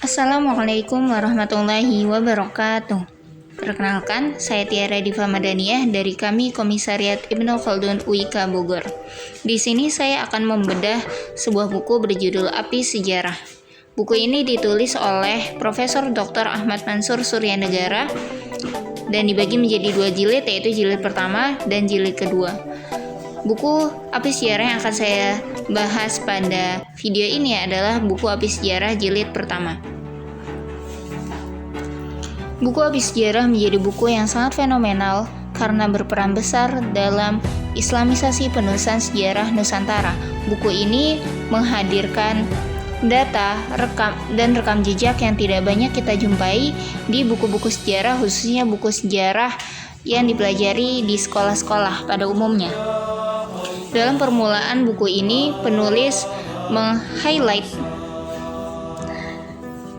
Assalamualaikum warahmatullahi wabarakatuh. Perkenalkan, saya Tiara Diva Madaniyah dari kami Komisariat Ibnu Khaldun UIK Bogor. Di sini saya akan membedah sebuah buku berjudul Api Sejarah. Buku ini ditulis oleh Profesor Dr. Ahmad Mansur Suryanegara dan dibagi menjadi 2 jilid, yaitu jilid pertama dan jilid kedua. Buku Api Sejarah yang akan saya bahas pada video ini adalah buku Api Sejarah jilid pertama. Buku Api Sejarah menjadi buku yang sangat fenomenal karena berperan besar dalam islamisasi penulisan sejarah Nusantara. Buku ini menghadirkan data, rekam jejak yang tidak banyak kita jumpai di buku-buku sejarah, khususnya buku sejarah yang dipelajari di sekolah-sekolah pada umumnya. Dalam permulaan buku ini, penulis meng-highlight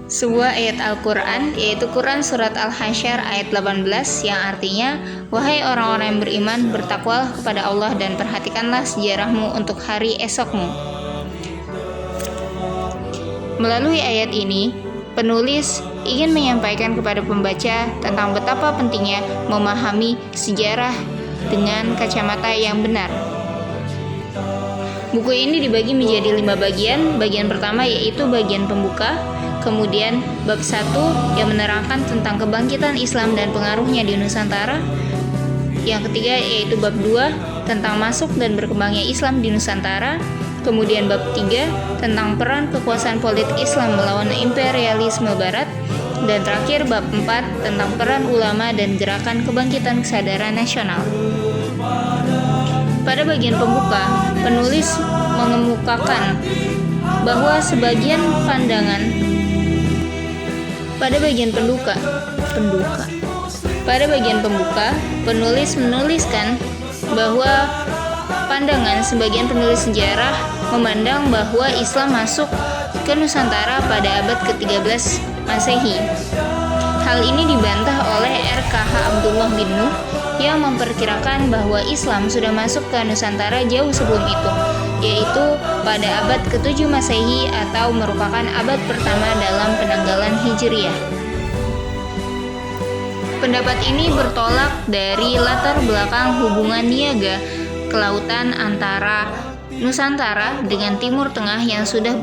sebuah ayat Al-Quran, yaitu Quran Surat Al-Hasyr ayat 18, yang artinya, "Wahai orang-orang yang beriman, bertakwalah kepada Allah dan perhatikanlah sejarahmu untuk hari esokmu." Melalui ayat ini, penulis ingin menyampaikan kepada pembaca tentang betapa pentingnya memahami sejarah dengan kacamata yang benar. Buku ini dibagi menjadi 5 bagian. Bagian pertama yaitu bagian pembuka, kemudian bab 1 yang menerangkan tentang kebangkitan Islam dan pengaruhnya di Nusantara. Yang ketiga yaitu bab 2 tentang masuk dan berkembangnya Islam di Nusantara. Kemudian bab 3 tentang peran kekuasaan politik Islam melawan imperialisme Barat. Dan terakhir bab 4 tentang peran ulama dan gerakan kebangkitan kesadaran nasional. Pada bagian pembuka, penulis mengemukakan bahwa sebagian pandangan pada bagian pembuka, penulis menuliskan bahwa pandangan sebagian penulis sejarah memandang bahwa Islam masuk ke Nusantara pada abad ke-13 Masehi. Hal ini dibantah oleh R.K.H. Abdullah bin Nuh yang memperkirakan bahwa Islam sudah masuk ke Nusantara jauh sebelum itu, yaitu pada abad ke-7 Masehi atau merupakan abad pertama dalam penanggalan Hijriyah. Pendapat ini bertolak dari latar belakang hubungan niaga kelautan antara Nusantara dengan Timur Tengah yang sudah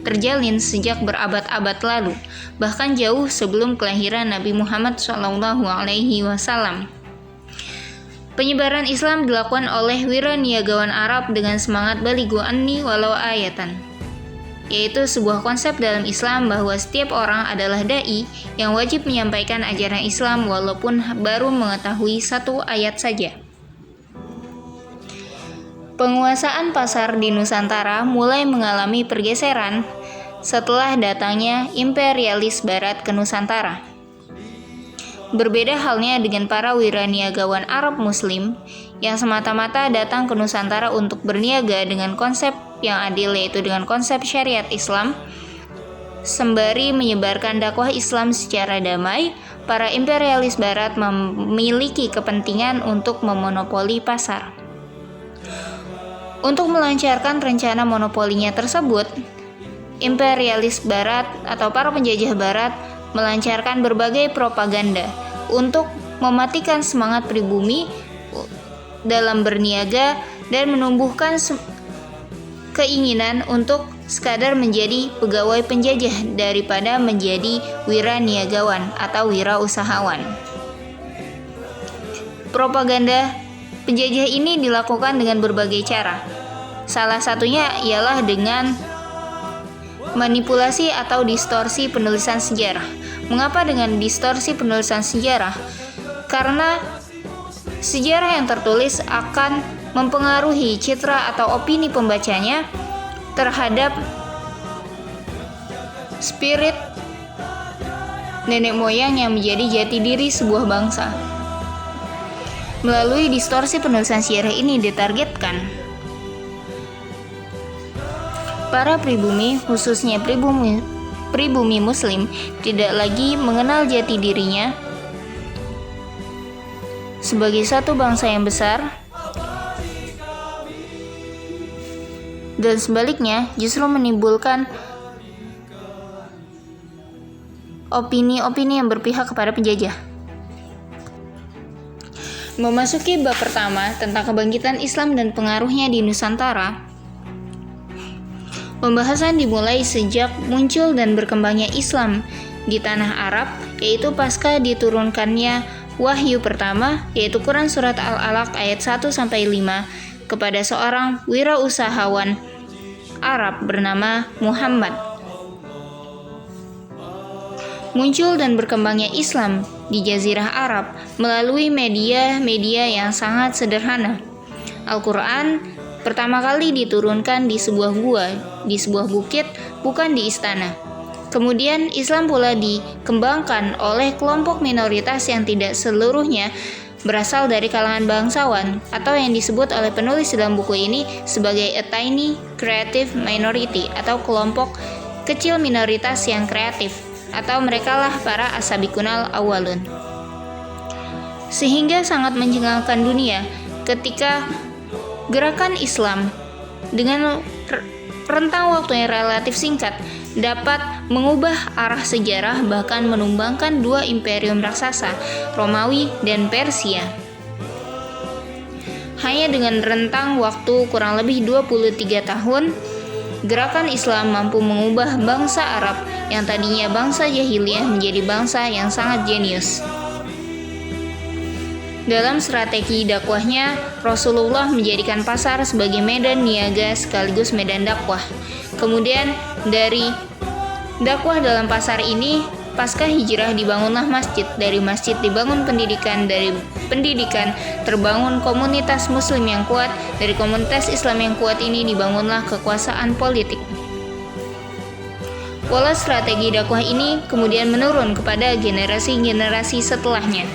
terjalin sejak berabad-abad lalu, bahkan jauh sebelum kelahiran Nabi Muhammad SAW. Penyebaran Islam dilakukan oleh wiraniagawan Arab dengan semangat balighu anni walau ayatan, yaitu sebuah konsep dalam Islam bahwa setiap orang adalah dai yang wajib menyampaikan ajaran Islam walaupun baru mengetahui 1 ayat saja. Penguasaan pasar di Nusantara mulai mengalami pergeseran setelah datangnya imperialis Barat ke Nusantara. Berbeda halnya dengan para wiraniagawan Arab Muslim yang semata-mata datang ke Nusantara untuk berniaga dengan konsep yang adil, yaitu dengan konsep syariat Islam. Sembari menyebarkan dakwah Islam secara damai, para imperialis Barat memiliki kepentingan untuk memonopoli pasar. Untuk melancarkan rencana monopolinya tersebut, imperialis Barat atau para penjajah Barat melancarkan berbagai propaganda untuk mematikan semangat pribumi dalam berniaga dan menumbuhkan keinginan untuk sekadar menjadi pegawai penjajah daripada menjadi wiraniagawan atau wirausahawan. Propaganda penjajah ini dilakukan dengan berbagai cara. Salah satunya ialah dengan manipulasi atau distorsi penulisan sejarah. Mengapa dengan distorsi penulisan sejarah? Karena sejarah yang tertulis akan mempengaruhi citra atau opini pembacanya terhadap spirit nenek moyang yang menjadi jati diri sebuah bangsa. Melalui distorsi penulisan sejarah ini ditargetkan para pribumi, khususnya pribumi Muslim, tidak lagi mengenal jati dirinya sebagai satu bangsa yang besar, dan sebaliknya justru menimbulkan opini-opini yang berpihak kepada penjajah. Memasuki bab pertama tentang kebangkitan Islam dan pengaruhnya di Nusantara. Pembahasan dimulai sejak muncul dan berkembangnya Islam di tanah Arab, yaitu pasca diturunkannya wahyu pertama, yaitu Quran Surat Al-Alaq ayat 1-5 kepada seorang wirausahawan Arab bernama Muhammad. Muncul dan berkembangnya Islam di Jazirah Arab melalui media-media yang sangat sederhana. Al-Quran pertama kali diturunkan di sebuah gua, di sebuah bukit, bukan di istana. Kemudian Islam pula dikembangkan oleh kelompok minoritas yang tidak seluruhnya berasal dari kalangan bangsawan, atau yang disebut oleh penulis dalam buku ini sebagai a tiny creative minority, atau kelompok kecil minoritas yang kreatif, atau merekalah para asabikunal awalun. Sehingga sangat mencengangkan dunia ketika gerakan Islam dengan rentang waktu yang relatif singkat dapat mengubah arah sejarah, bahkan menumbangkan dua imperium raksasa, Romawi dan Persia. Hanya dengan rentang waktu kurang lebih 23 tahun, gerakan Islam mampu mengubah bangsa Arab yang tadinya bangsa jahiliyah menjadi bangsa yang sangat jenius. Dalam strategi dakwahnya, Rasulullah menjadikan pasar sebagai medan niaga sekaligus medan dakwah. Kemudian dari dakwah dalam pasar ini, pasca hijrah dibangunlah masjid. Dari masjid dibangun pendidikan, dari pendidikan terbangun komunitas muslim yang kuat, dari komunitas Islam yang kuat ini dibangunlah kekuasaan politik. Pola strategi dakwah ini kemudian menurun kepada generasi-generasi setelahnya.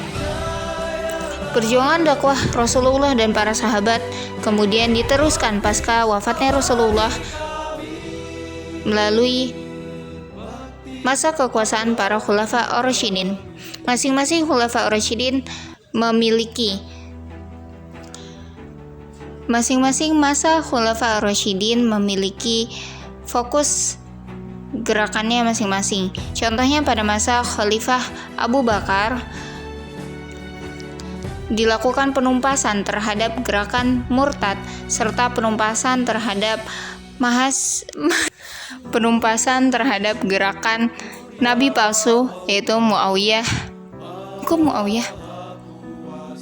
Perjuangan dakwah Rasulullah dan para sahabat kemudian diteruskan pasca wafatnya Rasulullah melalui masa kekuasaan para Khulafa Ar-Rasyidin. Masing-masing Khulafa Ar-Rasyidin masa Khulafa Ar-Rasyidin memiliki fokus gerakannya masing-masing. Contohnya pada masa Khalifah Abu Bakar dilakukan penumpasan terhadap gerakan murtad serta penumpasan terhadap gerakan nabi palsu, yaitu Muawiyah.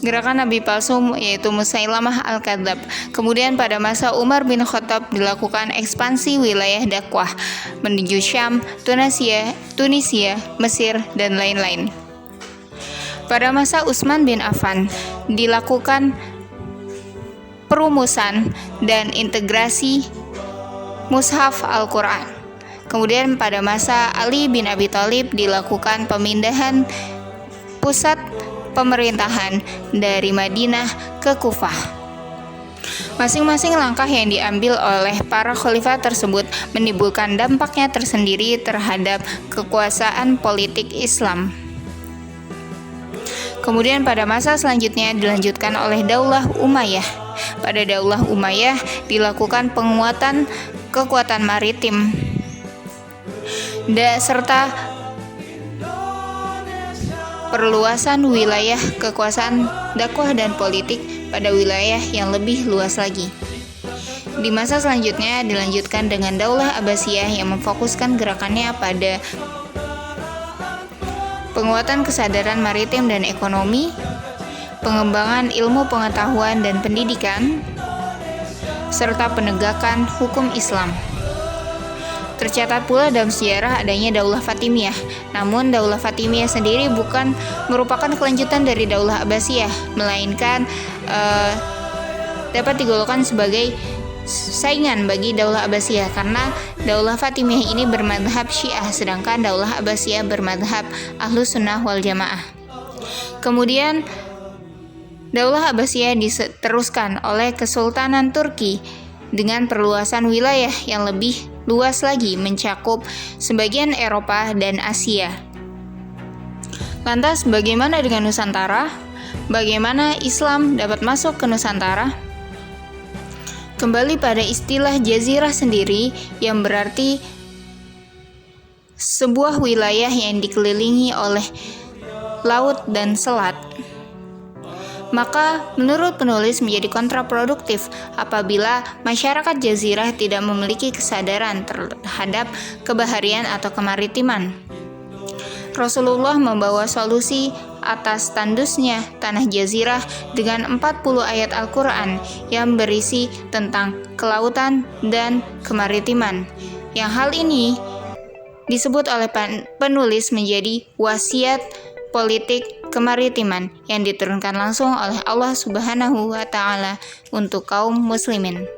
Gerakan nabi palsu yaitu Musailamah al-Kadzab. Kemudian pada masa Umar bin Khattab dilakukan ekspansi wilayah dakwah menuju Syam, Tunisia, Mesir, dan lain-lain. Pada masa Utsman bin Affan dilakukan perumusan dan integrasi mushaf Al-Quran. Kemudian pada masa Ali bin Abi Thalib dilakukan pemindahan pusat pemerintahan dari Madinah ke Kufah. Masing-masing langkah yang diambil oleh para khalifah tersebut menimbulkan dampaknya tersendiri terhadap kekuasaan politik Islam. Kemudian pada masa selanjutnya dilanjutkan oleh Daulah Umayyah. Pada Daulah Umayyah dilakukan penguatan kekuatan maritim serta perluasan wilayah kekuasaan dakwah dan politik pada wilayah yang lebih luas lagi. Di masa selanjutnya dilanjutkan dengan Daulah Abbasiyah yang memfokuskan gerakannya pada penguatan kesadaran maritim dan ekonomi, pengembangan ilmu pengetahuan dan pendidikan, serta penegakan hukum Islam. Tercatat pula dalam sejarah adanya Daulah Fatimiyah. Namun Daulah Fatimiyah sendiri bukan merupakan kelanjutan dari Daulah Abbasiyah, melainkan dapat digolongkan sebagai saingan bagi Daulah Abbasiyah, karena Daulah Fatimiyah ini bermadhab Syiah, sedangkan Daulah Abbasiyah bermadhab Ahlus Sunnah wal Jamaah. Kemudian Daulah Abbasiyah diteruskan oleh Kesultanan Turki dengan perluasan wilayah yang lebih luas lagi, mencakup sebagian Eropa dan Asia. Lantas bagaimana dengan Nusantara? Bagaimana Islam dapat masuk ke Nusantara? Kembali pada istilah jazirah sendiri yang berarti sebuah wilayah yang dikelilingi oleh laut dan selat. Maka menurut penulis menjadi kontraproduktif apabila masyarakat jazirah tidak memiliki kesadaran terhadap kebaharian atau kemaritiman. Rasulullah membawa solusi atas tandusnya tanah jazirah dengan 40 ayat Al-Quran yang berisi tentang kelautan dan kemaritiman. Yang hal ini disebut oleh penulis menjadi wasiat politik kemaritiman yang diturunkan langsung oleh Allah Subhanahu wa Ta'ala untuk kaum muslimin.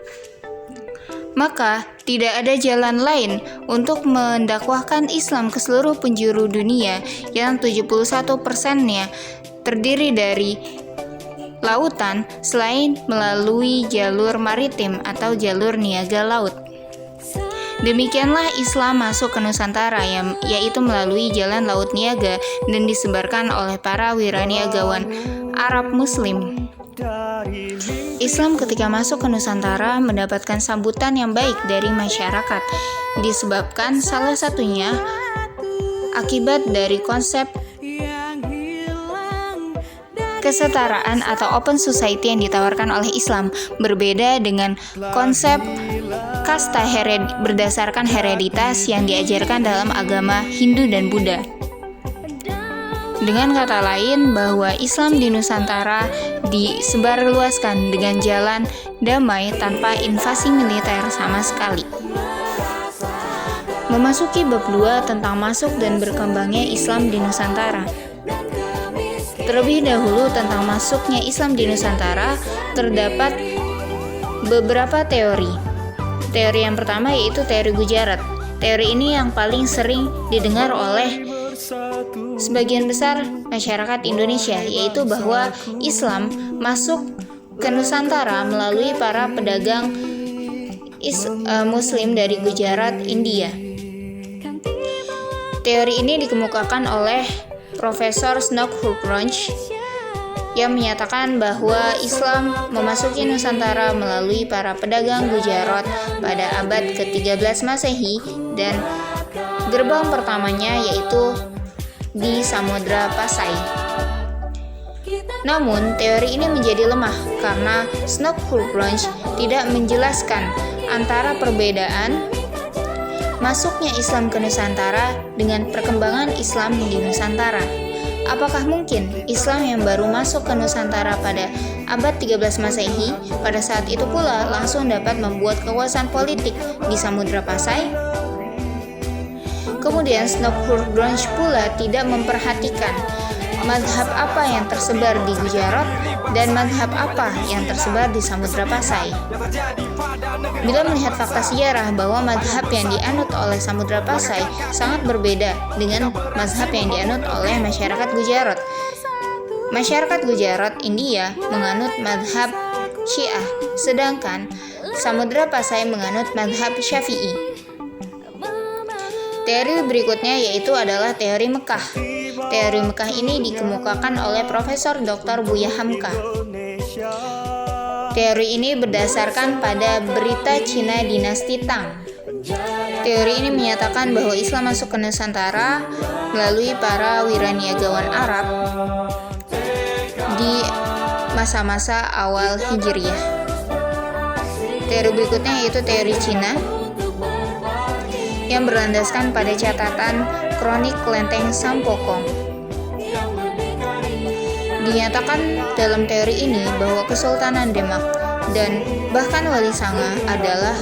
Maka tidak ada jalan lain untuk mendakwahkan Islam ke seluruh penjuru dunia yang 71%-nya terdiri dari lautan selain melalui jalur maritim atau jalur niaga laut. Demikianlah Islam masuk ke Nusantara yaitu melalui jalan laut niaga dan disebarkan oleh para wiraniagawan Arab Muslim. Islam ketika masuk ke Nusantara mendapatkan sambutan yang baik dari masyarakat, disebabkan salah satunya akibat dari konsep kesetaraan atau open society yang ditawarkan oleh Islam, berbeda dengan konsep kasta berdasarkan hereditas yang diajarkan dalam agama Hindu dan Buddha. Dengan kata lain, bahwa Islam di Nusantara disebarluaskan dengan jalan damai tanpa invasi militer sama sekali. Memasuki bab 2 tentang masuk dan berkembangnya Islam di Nusantara. Terlebih dahulu tentang masuknya Islam di Nusantara, terdapat beberapa teori. Teori yang pertama yaitu teori Gujarat. Teori ini yang paling sering didengar oleh sebagian besar masyarakat Indonesia, yaitu bahwa Islam masuk ke Nusantara melalui para pedagang Muslim dari Gujarat, India. Teori ini dikemukakan oleh Profesor Snodgrass yang menyatakan bahwa Islam memasuki Nusantara melalui para pedagang Gujarat pada abad ke-13 Masehi dan gerbang pertamanya yaitu di Samudra Pasai. Namun, teori ini menjadi lemah karena Snodgrass tidak menjelaskan antara perbedaan masuknya Islam ke Nusantara dengan perkembangan Islam di Nusantara. Apakah mungkin Islam yang baru masuk ke Nusantara pada abad 13 Masehi pada saat itu pula langsung dapat membuat kekuasaan politik di Samudra Pasai? Kemudian Snodgrass pula tidak memperhatikan mazhab apa yang tersebar di Gujarat dan mazhab apa yang tersebar di Samudra Pasai. Bila melihat fakta sejarah bahwa mazhab yang dianut oleh Samudra Pasai sangat berbeda dengan mazhab yang dianut oleh masyarakat Gujarat. Masyarakat Gujarat, India menganut mazhab Syiah, sedangkan Samudra Pasai menganut mazhab Syafi'i. Teori berikutnya yaitu adalah teori Mekah. Teori Mekah ini dikemukakan oleh Profesor Dr. Buya Hamka. Teori ini berdasarkan pada berita Cina dinasti Tang. Teori ini menyatakan bahwa Islam masuk ke Nusantara melalui para wiraniagawan Arab di masa-masa awal Hijriyah. Teori berikutnya yaitu teori Cina yang berlandaskan pada catatan kronik Klenteng Sampokong. Dinyatakan dalam teori ini bahwa Kesultanan Demak dan bahkan Wali Sanga adalah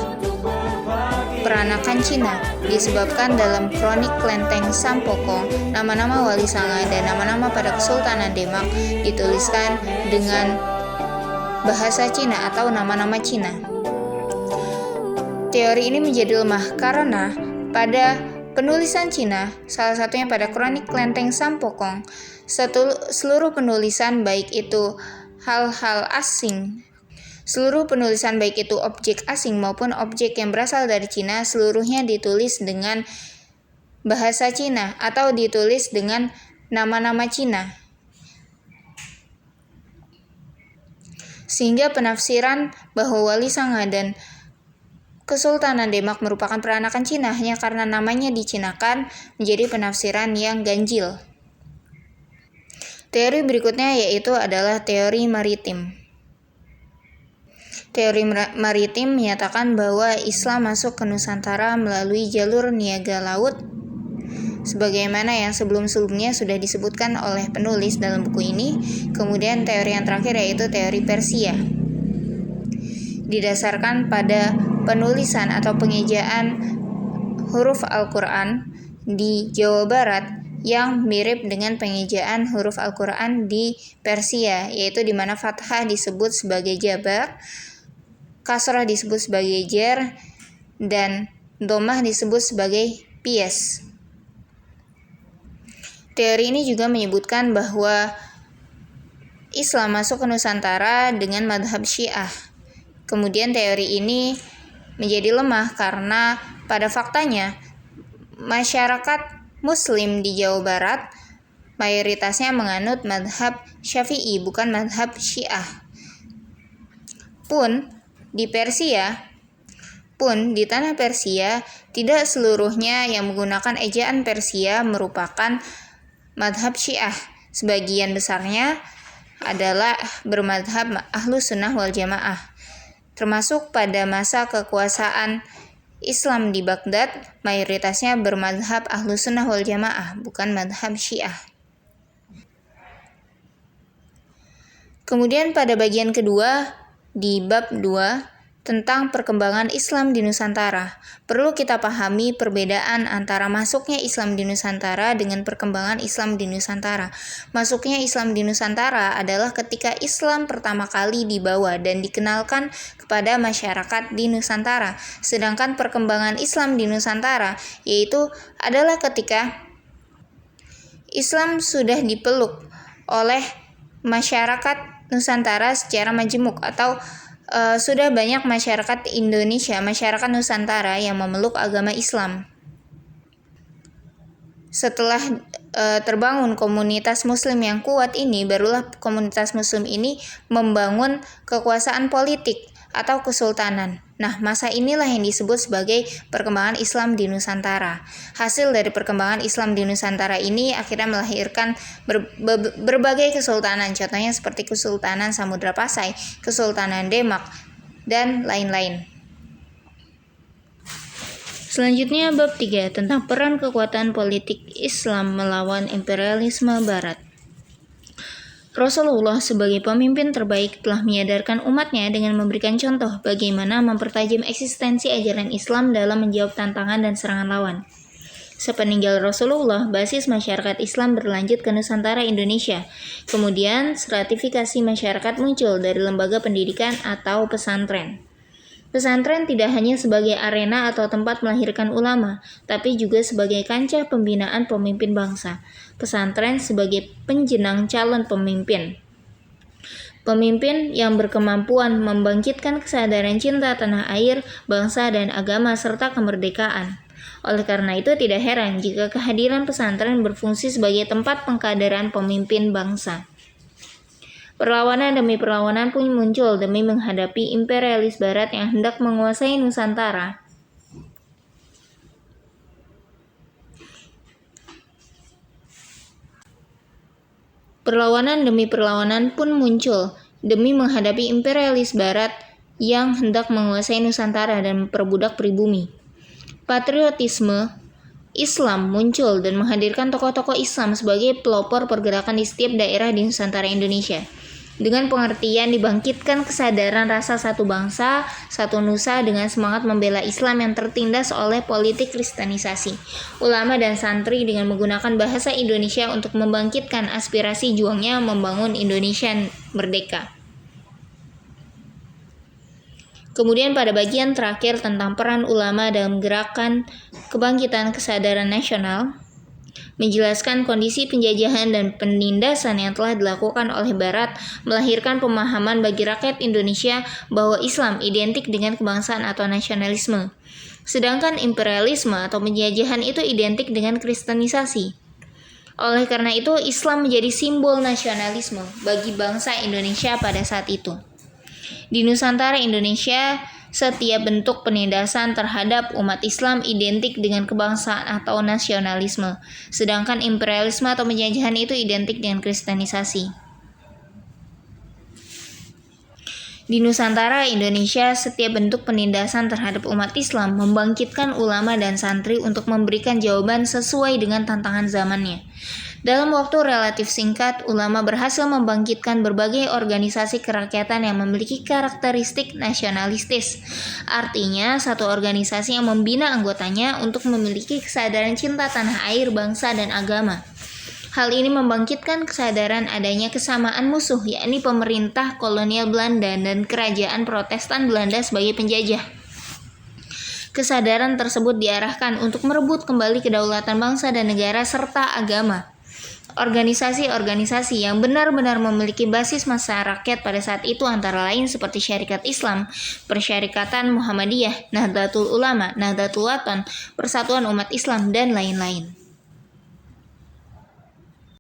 peranakan Cina, disebabkan dalam kronik Klenteng Sampokong nama-nama Wali Sanga dan nama-nama pada Kesultanan Demak dituliskan dengan bahasa Cina atau nama-nama Cina. Teori ini menjadi lemah karena pada penulisan Cina, salah satunya pada kronik Klenteng Sampokong, seluruh penulisan baik itu hal-hal asing, seluruh penulisan baik itu objek asing maupun objek yang berasal dari Cina, seluruhnya ditulis dengan bahasa Cina atau ditulis dengan nama-nama Cina. Sehingga penafsiran bahwa Wali Sanga dan Kesultanan Demak merupakan peranakan Cina hanya karena namanya dicinakan menjadi penafsiran yang ganjil. Teori berikutnya yaitu adalah teori maritim. Teori maritim menyatakan bahwa Islam masuk ke Nusantara melalui jalur niaga laut sebagaimana yang sebelum-sebelumnya sudah disebutkan oleh penulis dalam buku ini. Kemudian teori yang terakhir yaitu teori Persia. Didasarkan pada penulisan atau pengejaan huruf Al-Quran di Jawa Barat yang mirip dengan pengejaan huruf Al-Quran di Persia, yaitu di mana fathah disebut sebagai jabar, kasrah disebut sebagai jer, dan dhammah disebut sebagai pies. Teori ini juga menyebutkan bahwa Islam masuk ke Nusantara dengan madhab Syiah. Kemudian teori ini menjadi lemah karena pada faktanya masyarakat Muslim di Jawa Barat mayoritasnya menganut madhab Syafi'i, bukan madhab Syiah. Di tanah Persia, tidak seluruhnya yang menggunakan ejaan Persia merupakan madhab Syiah. Sebagian besarnya adalah bermadhab Ahlus Sunnah wal Jamaah. Termasuk pada masa kekuasaan Islam di Baghdad, mayoritasnya bermadhab Ahlus Sunnah wal Jamaah, bukan madhab Syiah. Kemudian pada bagian kedua, di bab 2, tentang perkembangan Islam di Nusantara, perlu kita pahami perbedaan antara masuknya Islam di Nusantara dengan perkembangan Islam di Nusantara. Masuknya Islam di Nusantara adalah ketika Islam pertama kali dibawa dan dikenalkan kepada masyarakat di Nusantara. Sedangkan perkembangan Islam di Nusantara yaitu adalah ketika Islam sudah dipeluk oleh masyarakat Nusantara secara majemuk, atau sudah banyak masyarakat Indonesia, masyarakat Nusantara yang memeluk agama Islam. Setelah terbangun komunitas Muslim yang kuat ini, barulah komunitas Muslim ini membangun kekuasaan politik atau kesultanan. Nah, masa inilah yang disebut sebagai perkembangan Islam di Nusantara. Hasil dari perkembangan Islam di Nusantara ini akhirnya melahirkan berbagai kesultanan, contohnya seperti Kesultanan Samudra Pasai, Kesultanan Demak, dan lain-lain. Selanjutnya bab 3 tentang peran kekuatan politik Islam melawan imperialisme Barat. Rasulullah sebagai pemimpin terbaik telah menyadarkan umatnya dengan memberikan contoh bagaimana mempertajam eksistensi ajaran Islam dalam menjawab tantangan dan serangan lawan. Sepeninggal Rasulullah, basis masyarakat Islam berlanjut ke Nusantara Indonesia. Kemudian, stratifikasi masyarakat muncul dari lembaga pendidikan atau pesantren. Pesantren tidak hanya sebagai arena atau tempat melahirkan ulama, tapi juga sebagai kancah pembinaan pemimpin bangsa. Pesantren sebagai penjenang calon pemimpin. Pemimpin yang berkemampuan membangkitkan kesadaran cinta tanah air, bangsa, dan agama, serta kemerdekaan. Oleh karena itu, tidak heran jika kehadiran pesantren berfungsi sebagai tempat pengkaderan pemimpin bangsa. Perlawanan demi perlawanan pun muncul demi menghadapi imperialis Barat yang hendak menguasai Nusantara. Perlawanan demi perlawanan pun muncul demi menghadapi imperialis Barat yang hendak menguasai Nusantara dan memperbudak pribumi. Patriotisme Islam muncul dan menghadirkan tokoh-tokoh Islam sebagai pelopor pergerakan di setiap daerah di Nusantara Indonesia. Dengan pengertian dibangkitkan kesadaran rasa satu bangsa, satu nusa dengan semangat membela Islam yang tertindas oleh politik kristenisasi. Ulama dan santri dengan menggunakan bahasa Indonesia untuk membangkitkan aspirasi juangnya membangun Indonesia merdeka. Kemudian pada bagian terakhir tentang peran ulama dalam gerakan kebangkitan kesadaran nasional, menjelaskan kondisi penjajahan dan penindasan yang telah dilakukan oleh Barat melahirkan pemahaman bagi rakyat Indonesia bahwa Islam identik dengan kebangsaan atau nasionalisme. Sedangkan imperialisme atau penjajahan itu identik dengan kristenisasi. Oleh karena itu, Islam menjadi simbol nasionalisme bagi bangsa Indonesia pada saat itu. Di Nusantara Indonesia, Setiap bentuk penindasan terhadap umat Islam identik dengan kebangsaan atau nasionalisme, sedangkan imperialisme atau penjajahan itu identik dengan kristenisasi. Di Nusantara Indonesia, setiap bentuk penindasan terhadap umat Islam membangkitkan ulama dan santri untuk memberikan jawaban sesuai dengan tantangan zamannya. Dalam waktu relatif singkat, ulama berhasil membangkitkan berbagai organisasi kerakyatan yang memiliki karakteristik nasionalistis. Artinya, satu organisasi yang membina anggotanya untuk memiliki kesadaran cinta tanah air, bangsa, dan agama. Hal ini membangkitkan kesadaran adanya kesamaan musuh, yakni pemerintah kolonial Belanda dan kerajaan Protestan Belanda sebagai penjajah. Kesadaran tersebut diarahkan untuk merebut kembali kedaulatan bangsa dan negara serta agama. Organisasi-organisasi yang benar-benar memiliki basis massa rakyat pada saat itu antara lain seperti Syarikat Islam, Persyarikatan Muhammadiyah, Nahdlatul Ulama, Nahdlatul Wathon, Persatuan Umat Islam, dan lain-lain.